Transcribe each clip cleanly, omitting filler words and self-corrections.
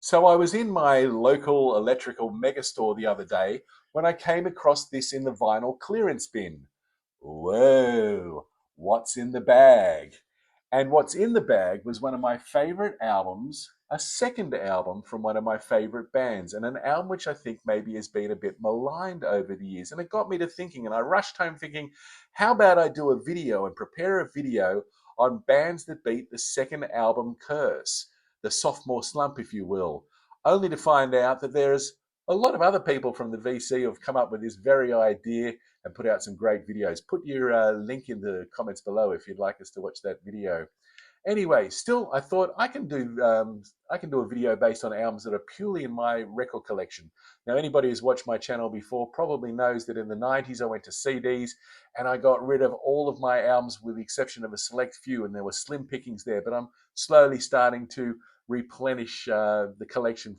So I was in my local electrical mega store the other day when I came across this in the vinyl clearance bin. Whoa, what's in the bag? And what's in the bag was one of my favorite albums, a second album from one of my favorite bands, and an album which I think maybe has been a bit maligned over the years. And it got me to thinking, and I rushed home thinking, how about I do a video and prepare a video on bands that beat the second album curse, the sophomore slump, if you will, only to find out that there's a lot of other people from the VC who have come up with this very idea and put out some great videos. Put your link in the comments below if you'd like us to watch that video. Anyway, still, I thought I can do a video based on albums that are purely in my record collection. Now, anybody who's watched my channel before probably knows that in the 90s I went to CDs and I got rid of all of my albums with the exception of a select few, and there were slim pickings there. But I'm slowly starting to replenish the collection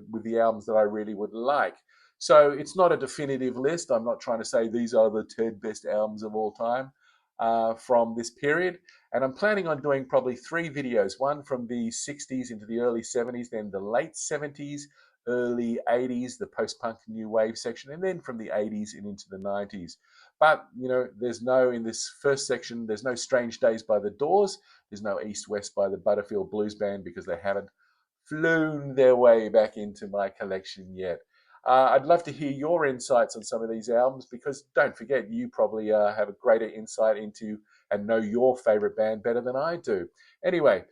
with the albums that I really would like. So it's not a definitive list. I'm not trying to say these are the 10 best albums of all time from this period. And I'm planning on doing probably three videos, one from the 60s into the early 70s, then the late 70s, early 80s, the post-punk new wave section, and then from the 80s and into the 90s. But, in this first section, there's no Strange Days by the Doors, there's no East West by the Butterfield Blues Band because they haven't flown their way back into my collection yet. I'd love to hear your insights on some of these albums because don't forget, you probably have a greater insight into and know your favorite band better than I do. Anyway,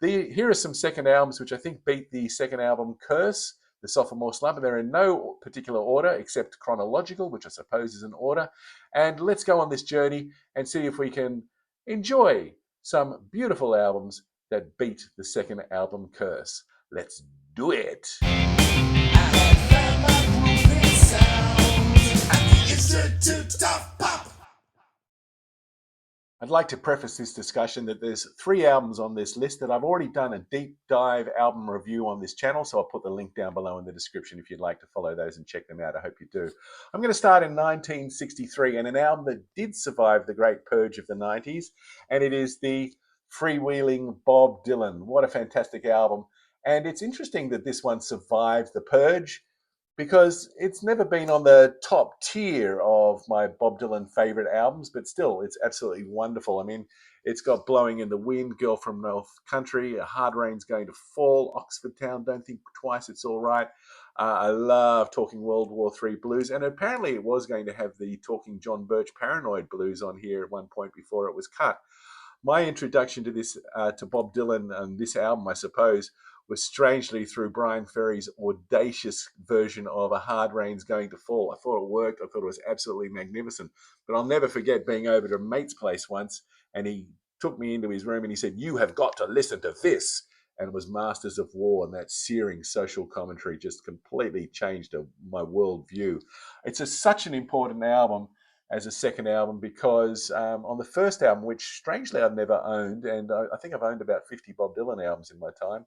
here are some second albums which I think beat the second album Curse, the Sophomore Slump, and they're in no particular order except chronological, which I suppose is an order. And let's go on this journey and see if we can enjoy some beautiful albums that beat the second album Curse. Let's do it. I'd like to preface this discussion that there's three albums on this list that I've already done a deep dive album review on this channel, so I'll put the link down below in the description if you'd like to follow those and check them out. I hope you do. I'm going to start in 1963 and an album that did survive the great purge of the 90s, and it is the Freewheeling Bob Dylan. What a fantastic album. And it's interesting that this one survived the purge because it's never been on the top tier of my Bob Dylan favorite albums, but still, it's absolutely wonderful. I mean, it's got Blowing in the Wind, Girl from North Country, A Hard Rain's Going to Fall, Oxford Town, Don't Think Twice, It's All Right. I love Talking World War III Blues, and apparently it was going to have the Talking John Birch Paranoid Blues on here at one point before it was cut. My introduction to this to Bob Dylan and this album, I suppose, was strangely through Brian Ferry's audacious version of A Hard Rain's Going to Fall. I thought it worked. I thought it was absolutely magnificent. But I'll never forget being over to a mate's place once, and he took me into his room and he said, "You have got to listen to this." And it was Masters of War, and that searing social commentary just completely changed my worldview. It's such an important album as a second album because on the first album, which strangely I've never owned, and I think I've owned about 50 Bob Dylan albums in my time,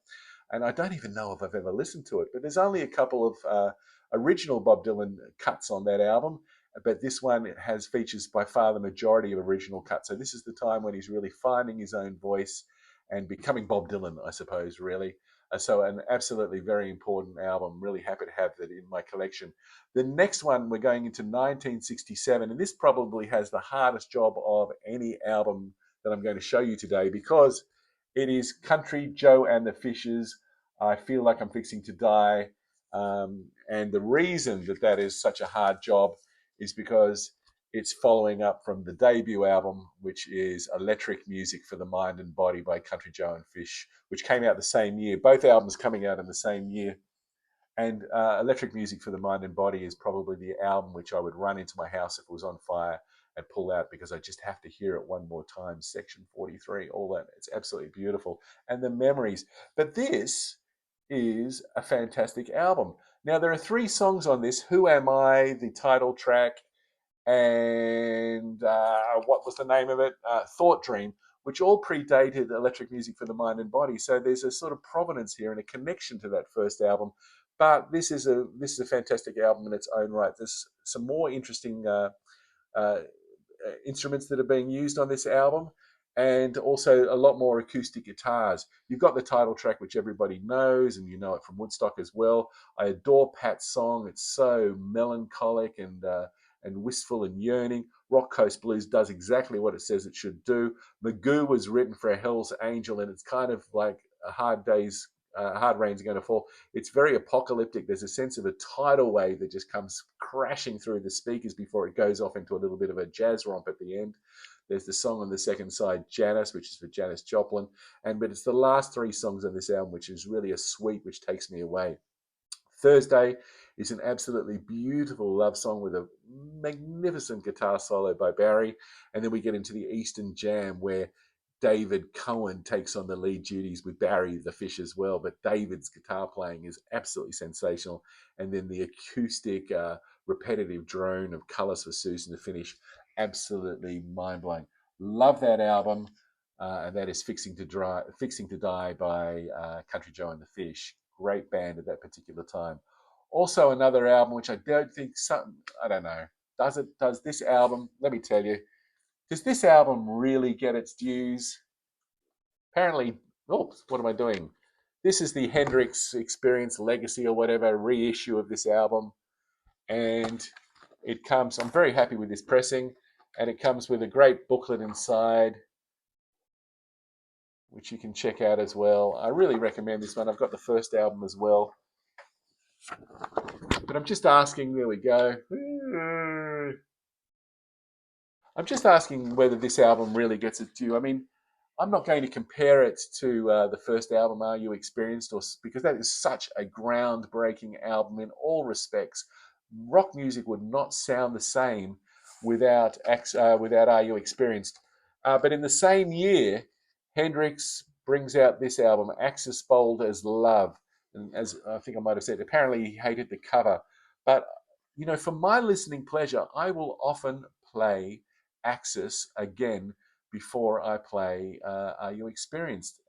and I don't even know if I've ever listened to it, but there's only a couple of original Bob Dylan cuts on that album, but this one has features by far the majority of original cuts. So this is the time when he's really finding his own voice and becoming Bob Dylan, I suppose, really. So an absolutely very important album. Really happy to have that in my collection. The next one, we're going into 1967, and this probably has the hardest job of any album that I'm going to show you today because it is Country Joe and the Fishers. I feel like I'm fixing to die. And the reason that that is such a hard job is because it's following up from the debut album, which is Electric Music for the Mind and Body by Country Joe and Fish, which came out the same year. Both albums coming out in the same year. And Electric Music for the Mind and Body is probably the album which I would run into my house if it was on fire and pull out because I just have to hear it one more time. Section 43, all that. It's absolutely beautiful. And the memories. But this is a fantastic album. Now, there are three songs on this: Who Am I, the title track, and what was the name of it? Thought Dream, which all predated Electric Music for the Mind and Body. So there's a sort of provenance here and a connection to that first album. But this is a fantastic album in its own right. There's some more interesting uh, instruments that are being used on this album. and also a lot more acoustic guitars. You've got the title track, which everybody knows, and you know it from Woodstock as well. I adore Pat's song. It's so melancholic and wistful and yearning. Rock Coast Blues does exactly what it says it should do. Magoo was written for a Hell's Angel, and it's kind of like a hard rain's going to fall. It's very apocalyptic. There's a sense of a tidal wave that just comes crashing through the speakers before it goes off into a little bit of a jazz romp at the end. There's the song on the second side, Janice, which is for Janis Joplin. But it's the last three songs on this album, which is really a suite which takes me away. Thursday is an absolutely beautiful love song with a magnificent guitar solo by Barry. And then we get into the Eastern Jam, where David Cohen takes on the lead duties with Barry the Fish as well. But David's guitar playing is absolutely sensational. And then the acoustic, repetitive drone of Colours for Susan to finish, absolutely mind-blowing. Love that album. And that is Fixing to Die by Country Joe and the Fish. Great band at that particular time. Also another album which I don't think I don't know. Does this album, let me tell you, does this album really get its dues? Apparently, what am I doing? This is the Hendrix Experience Legacy or whatever reissue of this album. And it comes, I'm very happy with this pressing, and it comes with a great booklet inside, which you can check out as well. I really recommend this one. I've got the first album as well. But I'm just asking, there we go. I'm just asking whether this album really gets its due. I mean, I'm not going to compare it to the first album, Are You Experienced? Because that is such a groundbreaking album in all respects. Rock music would not sound the same without Are You Experienced? But in the same year, Hendrix brings out this album, Axis Bold as Love. And as I think I might have said, apparently he hated the cover. But, you know, for my listening pleasure, I will often play Axis again before I play Are You Experienced?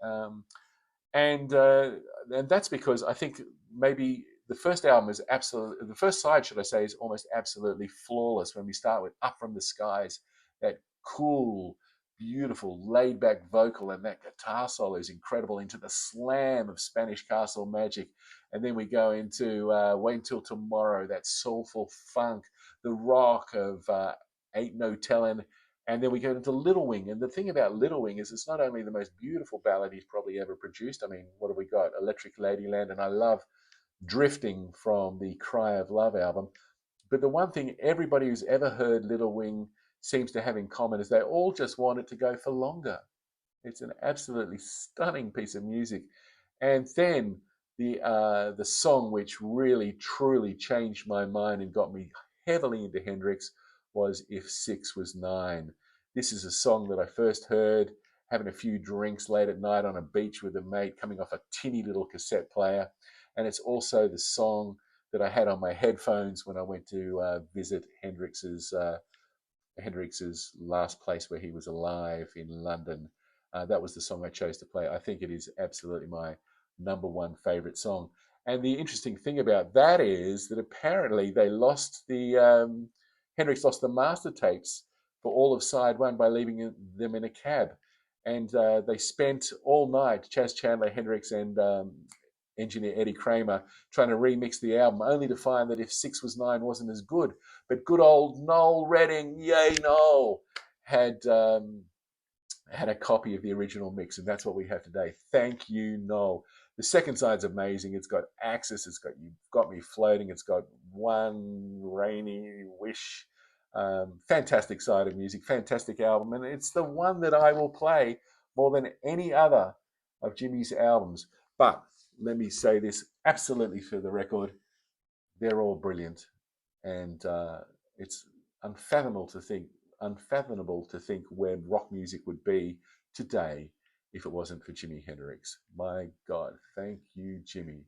And that's because I think maybe the first album is absolutely, the first side, should I say, is almost absolutely flawless when we start with Up From the Skies, that cool, beautiful, laid-back vocal, and that guitar solo is incredible, into the slam of Spanish Castle Magic. And then we go into Wait Till Tomorrow, that soulful funk, the rock of Ain't No Tellin'. And then we go into Little Wing. And the thing about Little Wing is it's not only the most beautiful ballad he's probably ever produced. I mean, what have we got? Electric Ladyland. And I love Drifting from the Cry of Love album. But the one thing everybody who's ever heard Little Wing seems to have in common is they all just want it to go for longer. It's an absolutely stunning piece of music. And then the song which really, truly changed my mind and got me heavily into Hendrix was If 6 Was 9. This is a song that I first heard having a few drinks late at night on a beach with a mate, coming off a tinny little cassette player. And it's also the song that I had on my headphones when I went to visit Hendrix's last place where he was alive in London. That was the song I chose to play. I think it is absolutely my number one favorite song. And the interesting thing about that is that apparently they lost Hendrix lost the master tapes for all of side one by leaving them in a cab. And they spent all night, Chas Chandler, Hendrix, and engineer Eddie Kramer, trying to remix the album, only to find that If 6 Was 9 wasn't as good. But good old Noel Redding, yay Noel, had a copy of the original mix, and that's what we have today. Thank you, Noel. The second side's amazing. It's got Axis, it's got You've Got Me Floating, it's got One Rainy Wish. Fantastic side of music, fantastic album, and it's the one that I will play more than any other of Jimi's albums. But let me say this absolutely for the record, they're all brilliant, and it's unfathomable to think where rock music would be today if it wasn't for Jimi Hendrix. My God, thank you, Jimi.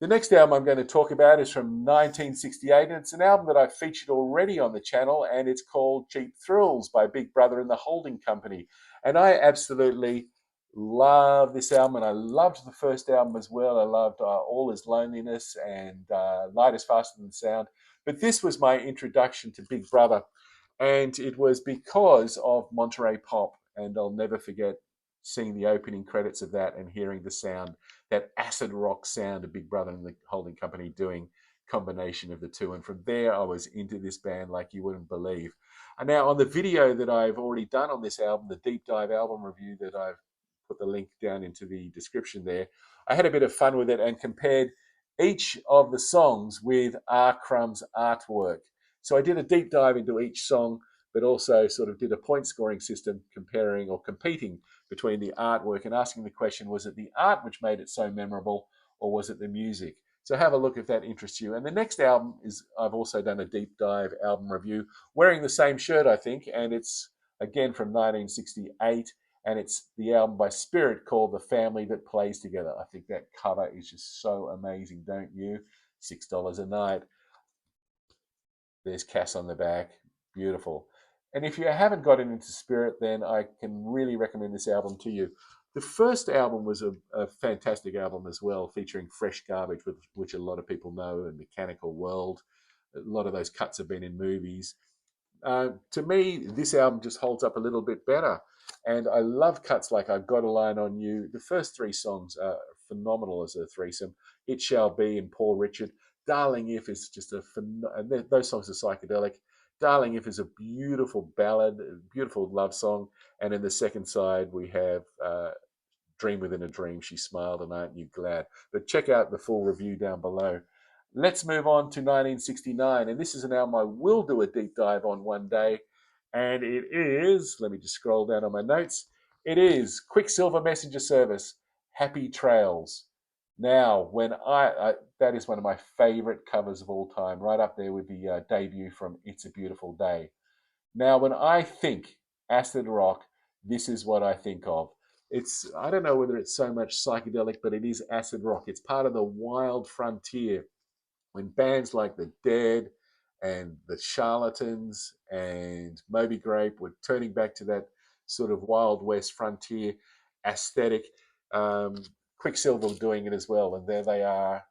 The next album I'm going to talk about is from 1968, and it's an album that I've featured already on the channel, and it's called Cheap Thrills by Big Brother and the Holding Company. And I absolutely love this album, and I loved the first album as well. I loved All Is Loneliness and Light Is Faster Than Sound. But this was my introduction to Big Brother, and it was because of Monterey Pop. and I'll never forget seeing the opening credits of that and hearing the sound, that acid rock sound of Big Brother and the Holding Company doing combination of the two. And from there, I was into this band like you wouldn't believe. And now on the video that I've already done on this album, the deep dive album review that I've put the link down into the description there, I had a bit of fun with it and compared each of the songs with R. Crumb's artwork. So I did a deep dive into each song, but also sort of did a point scoring system comparing or competing between the artwork and asking the question, was it the art which made it so memorable, or was it the music? So have a look if that interests you. And the next album is, I've also done a deep dive album review, wearing the same shirt, I think, and it's again from 1968, and it's the album by Spirit called The Family That Plays Together. I think that cover is just so amazing, don't you? $6 a night. There's Cass on the back. Beautiful. And if you haven't gotten into Spirit, then I can really recommend this album to you. The first album was a fantastic album as well, featuring Fresh Garbage, which a lot of people know, and Mechanical World. A lot of those cuts have been in movies. To me, this album just holds up a little bit better. And I love cuts like I've Got a Line on You. The first three songs are phenomenal as a threesome. It Shall Be and Poor Richard. Darling If is just and those songs are psychedelic. Darling If is a beautiful ballad, a beautiful love song. And in the second side, we have Dream Within a Dream. She Smiled and Aren't You Glad? But check out the full review down below. Let's move on to 1969. And this is an album I will do a deep dive on one day. And it is, let me just scroll down on my notes. It is Quicksilver Messenger Service, Happy Trails. Now, when that is one of my favorite covers of all time, right up there with the debut from It's a Beautiful Day. Now, when I think acid rock, this is what I think of. I don't know whether it's so much psychedelic, but it is acid rock. It's part of the wild frontier when bands like The Dead and The Charlatans and Moby Grape were turning back to that sort of Wild West frontier aesthetic. Quicksilver were doing it as well, and there they are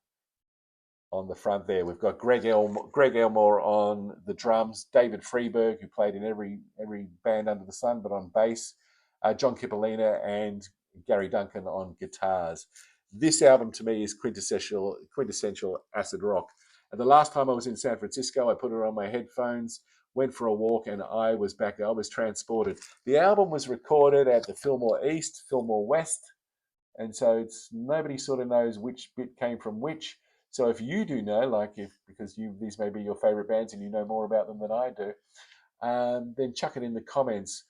on the front there. We've got Greg Elmore on the drums, David Freeberg, who played in every band under the sun, but on bass, John Cipollina and Gary Duncan on guitars. This album to me is quintessential acid rock. And the last time I was in San Francisco, I put it on my headphones, went for a walk, and I was back there. I was transported. The album was recorded at the Fillmore East, Fillmore West, and so nobody sort of knows which bit came from which. So if you do know, because these may be your favorite bands and you know more about them than I do, then chuck it in the comments.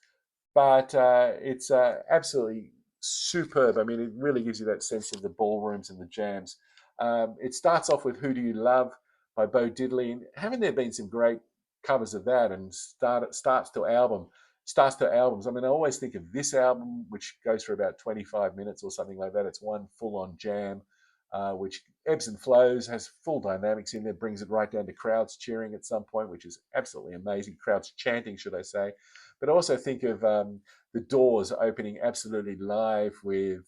But it's absolutely superb. I mean, it really gives you that sense of the ballrooms and the jams. It starts off with Who Do You Love by Bo Diddley. And haven't there been some great covers of that? And starts to albums. I mean, I always think of this album, which goes for about 25 minutes or something like that. It's one full-on jam, which ebbs and flows, has full dynamics in there, brings it right down to crowds cheering at some point, which is absolutely amazing. Crowds chanting, should I say. But I also think of The Doors opening absolutely live with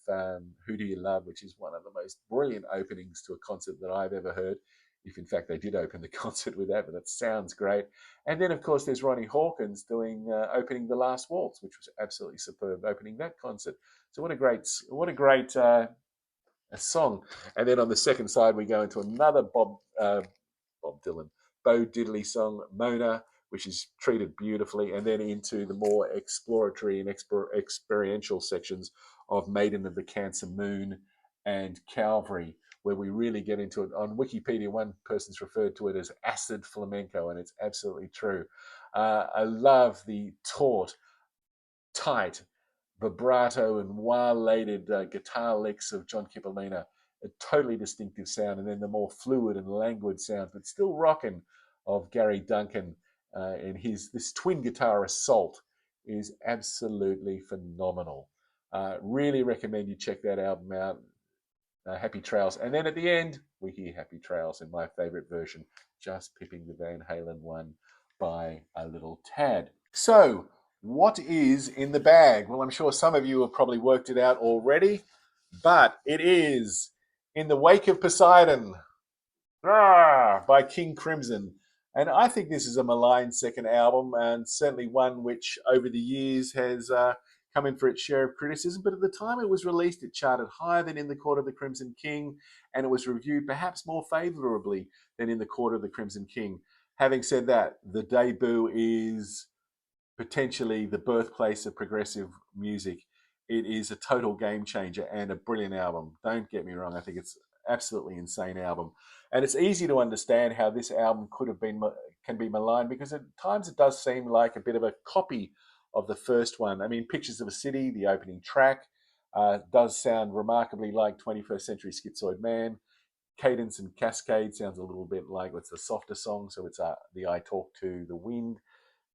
Who Do You Love, which is one of the most brilliant openings to a concert that I've ever heard. If in fact they did open the concert with that, but that sounds great. And then of course there's Ronnie Hawkins opening The Last Waltz, which was absolutely superb, opening that concert. So what a great song. And then on the second side we go into another Bo Diddley song, Mona, which is treated beautifully, and then into the more exploratory and experiential sections of Maiden of the Cancer Moon and Calvary, where we really get into it. On Wikipedia, one person's referred to it as acid flamenco, and it's absolutely true. I love the taut, tight, vibrato and wah-lated guitar licks of John Cipollina, a totally distinctive sound, and then the more fluid and languid sound, but still rocking, of Gary Duncan. And this twin guitar assault is absolutely phenomenal. Really recommend you check that album out, Happy Trails. And then at the end, we hear Happy Trails in my favorite version, just pipping the Van Halen one by a little tad. So, what is in the bag? Well, I'm sure some of you have probably worked it out already, but it is In the Wake of Poseidon by King Crimson. And I think this is a maligned second album, and certainly one which over the years has come in for its share of criticism, but at the time it was released, it charted higher than In the Court of the Crimson King, and it was reviewed perhaps more favorably than In the Court of the Crimson King. Having said that, the debut is potentially the birthplace of progressive music. It is a total game changer and a brilliant album. Don't get me wrong, I think it's absolutely insane album. And it's easy to understand how this album can be maligned, because at times it does seem like a bit of a copy of the first one. I mean, Pictures of a City, the opening track, does sound remarkably like 21st Century Schizoid Man. Cadence and Cascade sounds a little bit like what's a softer song, so it's the I Talk to the Wind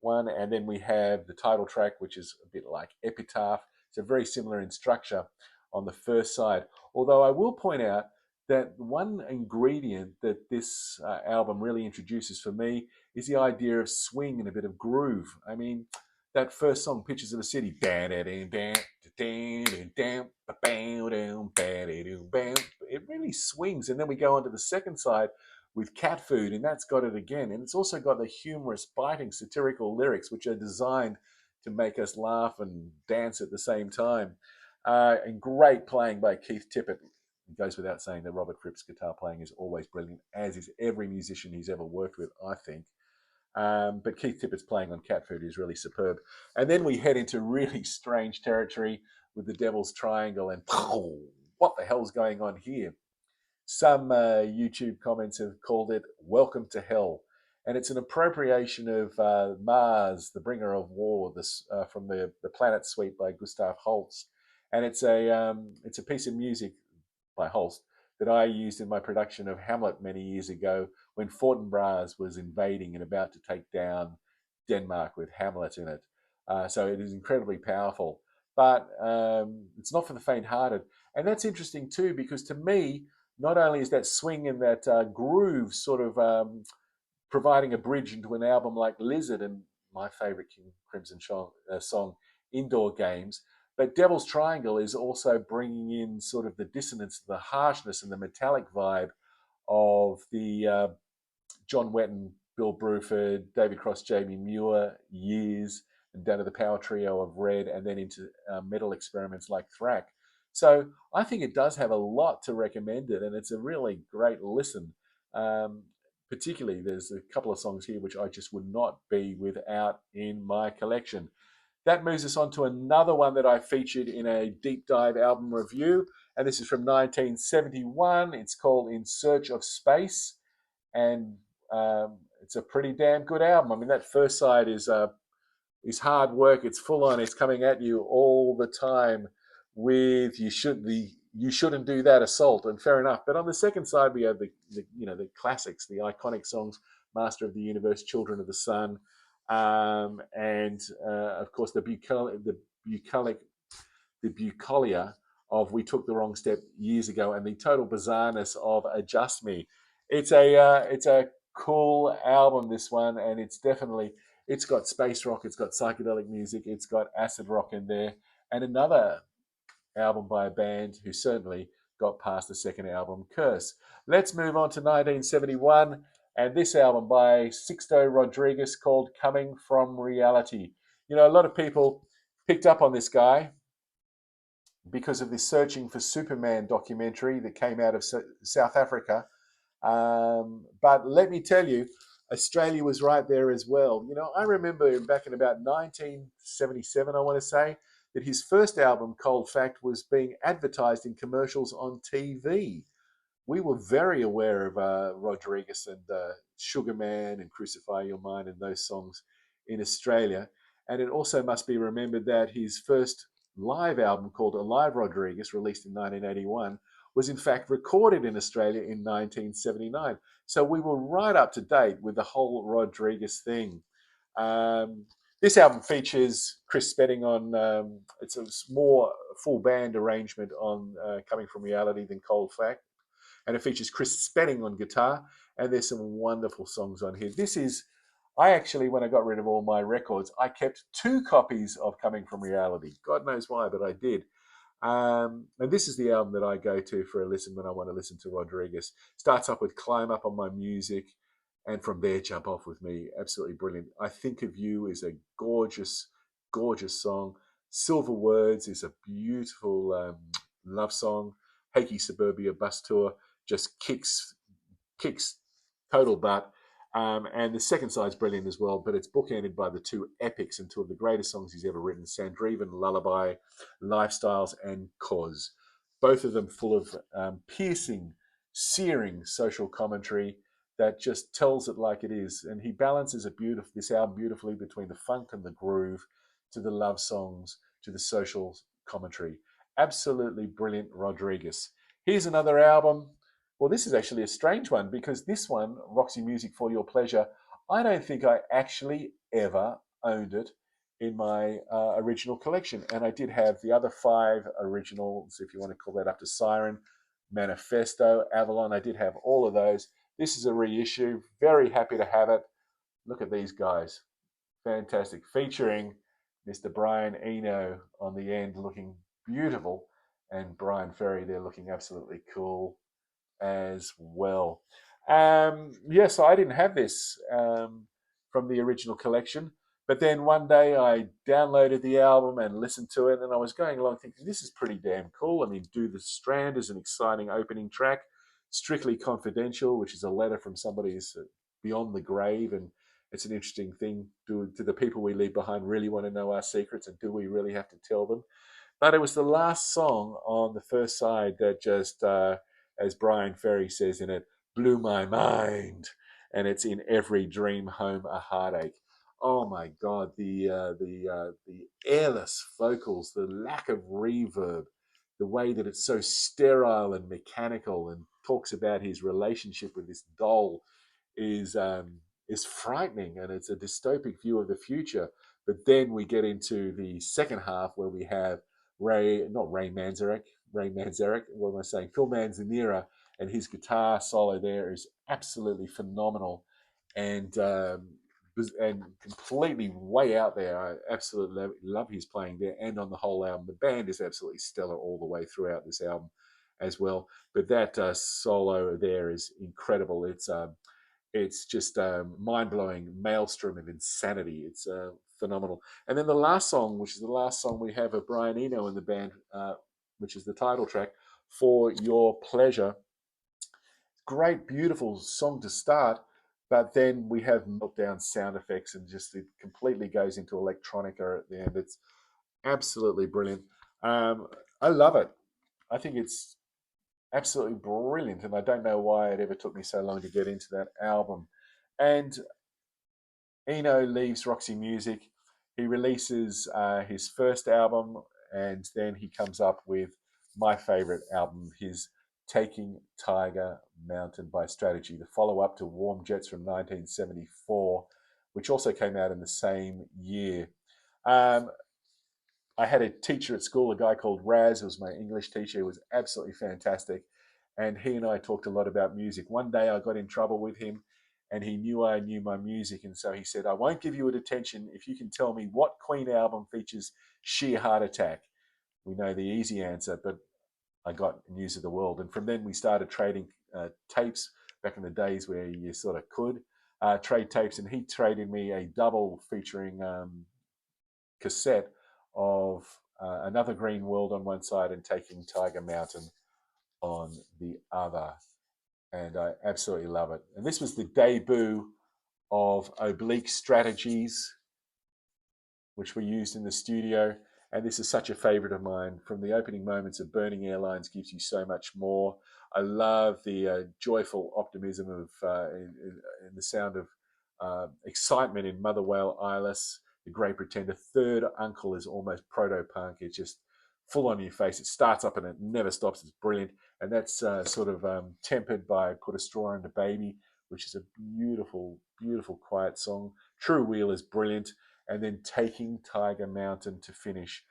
one. And then we have the title track, which is a bit like Epitaph. So very similar in structure on the first side. Although I will point out that one ingredient that this album really introduces for me is the idea of swing and a bit of groove. I mean, that first song, Pictures of a City, it really swings. And then we go on to the second side with Cat Food, and that's got it again. And it's also got the humorous, biting, satirical lyrics, which are designed to make us laugh and dance at the same time. And great playing by Keith Tippett. It goes without saying that Robert Fripp's guitar playing is always brilliant, as is every musician he's ever worked with, I think. But Keith Tippett's playing on Cat Food is really superb. And then we head into really strange territory with the Devil's Triangle, and what the hell's going on here? Some YouTube comments have called it Welcome to Hell. And it's an appropriation of Mars, the Bringer of War, from the Planet Suite by Gustav Holst. And it's a piece of music by Holst that I used in my production of Hamlet many years ago, when Fortinbras was invading and about to take down Denmark with Hamlet in it. So it is incredibly powerful. But it's not for the faint-hearted. And that's interesting too, because to me, not only is that swing and that groove sort of providing a bridge into an album like Lizard and my favorite King Crimson song, Indoor Games, but Devil's Triangle is also bringing in sort of the dissonance, the harshness, and the metallic vibe of the John Wetton, Bill Bruford, David Cross, Jamie Muir years, and down to the power trio of Red, and then into metal experiments like Thrak. So I think it does have a lot to recommend it, and it's a really great listen. Particularly, there's a couple of songs here which I just would not be without in my collection. That moves us on to another one that I featured in a deep dive album review, and this is from 1971. It's called In Search of Space, and it's a pretty damn good album. I mean, that first side is hard work. It's full on. It's coming at you all the time with you shouldn't do that assault, and fair enough. But on the second side, we have the classics, the iconic songs, Master of the Universe, Children of the Sun, and of course the bucolia of We Took the Wrong Step Years Ago, and the total bizarreness of Adjust Me. It's a cool album, this one, and it's got space rock, it's got psychedelic music, it's got acid rock in there, and another album by a band who certainly got past the second album, Curse. Let's move on to 1971, and this album by Sixto Rodriguez called Coming From Reality. You know, a lot of people picked up on this guy because of this Searching for Superman documentary that came out of South Africa. But let me tell you, Australia was right there as well. You know, I remember back in about 1977, I want to say, that his first album, Cold Fact, was being advertised in commercials on TV. We were very aware of Rodriguez and Sugar Man and Crucify Your Mind and those songs in Australia. And it also must be remembered that his first live album, called Alive Rodriguez, released in 1981, was in fact recorded in Australia in 1979. So we were right up to date with the whole Rodriguez thing. This album features Chris Spedding on, it's a more full band arrangement on Coming From Reality than Cold Fact. And it features Chris Spedding on guitar, and there's some wonderful songs on here. I actually, when I got rid of all my records, I kept 2 copies of Coming From Reality. God knows why, but I did. And this is the album that I go to for a listen when I want to listen to Rodriguez. Starts up with Climb Up on My Music, and from there, Jump Off With Me. Absolutely brilliant. I Think of You is a gorgeous, gorgeous song. Silver Words is a beautiful love song. Hakey Suburbia Bus Tour just kicks total butt. And the second side's brilliant as well, but it's bookended by the two epics and two of the greatest songs he's ever written, Sandrivan Lullaby, Lifestyles, and Cause. Both of them full of piercing, searing social commentary that just tells it like it is. And he balances this album beautifully between the funk and the groove, to the love songs, to the social commentary. Absolutely brilliant Rodriguez. Here's another album. Well, this is actually a strange one, because this one, Roxy Music for Your Pleasure, I don't think I actually ever owned it in my original collection. And I did have the other 5 originals, if you want to call that up to Siren, Manifesto, Avalon. I did have all of those. This is a reissue. Very happy to have it. Look at these guys. Fantastic. Featuring Mr. Brian Eno on the end, looking beautiful, and Brian Ferry there looking absolutely cool as well. So I didn't have this from the original collection, but then one day I downloaded the album and listened to it, and I was going along thinking, this is pretty damn cool. I mean, Do the Strand is an exciting opening track. Strictly Confidential, which is a letter from somebody who's beyond the grave, and it's an interesting thing. Do the people we leave behind really want to know our secrets, and do we really have to tell them? But it was the last song on the first side that just, as Brian Ferry says in it, blew my mind. And it's In Every Dream Home a Heartache. Oh my God, the airless vocals, the lack of reverb, the way that it's so sterile and mechanical, and talks about his relationship with this doll is frightening, and it's a dystopic view of the future. But then we get into the second half, where we have Ray Manzarek, what am I saying? Phil Manzanera, and his guitar solo there is absolutely phenomenal, and completely way out there. I absolutely love his playing there, and on the whole album. The band is absolutely stellar all the way throughout this album as well. But that solo there is incredible. It's just a mind-blowing maelstrom of insanity. It's phenomenal. And then the last song, which is the last song we have of Brian Eno in the band, which is the title track, For Your Pleasure. Great, beautiful song to start, but then we have meltdown sound effects, and just it completely goes into electronica at the end. It's absolutely brilliant. I love it. I think it's absolutely brilliant, and I don't know why it ever took me so long to get into that album. And Eno leaves Roxy Music. He releases his first album, and then he comes up with my favorite album, his Taking Tiger Mountain by Strategy, the follow-up to Warm Jets from 1974, which also came out in the same year. I had a teacher at school, a guy called Raz, who was my English teacher, who was absolutely fantastic. And he and I talked a lot about music. One day I got in trouble with him, and he knew I knew my music. And so he said, I won't give you a detention if you can tell me what Queen album features Sheer Heart Attack. We know the easy answer, but I got News of the World. And from then we started trading tapes, back in the days where you sort of could trade tapes. And he traded me a double featuring cassette of Another Green World on one side and Taking Tiger Mountain on the other. And I absolutely love it. And this was the debut of Oblique Strategies, which we used in the studio. And this is such a favorite of mine. From the opening moments of Burning Airlines gives you so much more. I love the joyful optimism of in the sound of excitement in Mother Whale Eyeless, The Great Pretender. Third Uncle is almost proto-punk. It's just full on your face. It starts up and it never stops. It's brilliant. And that's sort of tempered by Put a Straw in the Baby, which is a beautiful, beautiful, quiet song. True Wheel is brilliant. And then Taking Tiger Mountain to finish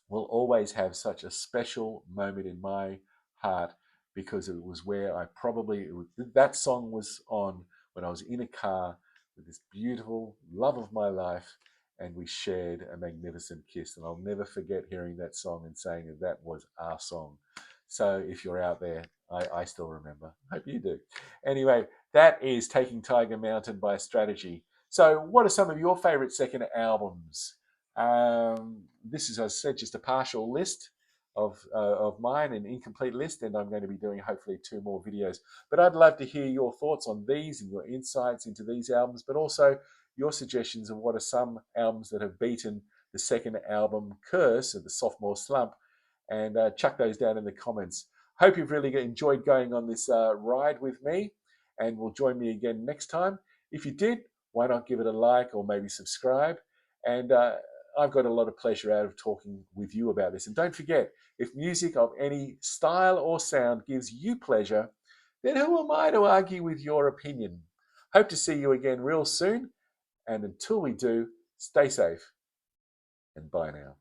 will always have such a special moment in my heart, because it was where that song was on when I was in a car with this beautiful love of my life, and we shared a magnificent kiss. And I'll never forget hearing that song and saying that was our song. So if you're out there, I still remember. Hope you do. Anyway, that is Taking Tiger Mountain by Strategy. So what are some of your favorite second albums This is, as I said, just a partial list of mine, an incomplete list, and I'm going to be doing hopefully 2 more videos. But I'd love to hear your thoughts on these and your insights into these albums, but also your suggestions of what are some albums that have beaten the second album curse of the sophomore slump, and chuck those down in the comments. Hope you've really enjoyed going on this ride with me, and will join me again next time. If you did, why not give it a like or maybe subscribe? And I've got a lot of pleasure out of talking with you about this. And don't forget, if music of any style or sound gives you pleasure, then who am I to argue with your opinion? Hope to see you again real soon. And until we do, stay safe and bye now.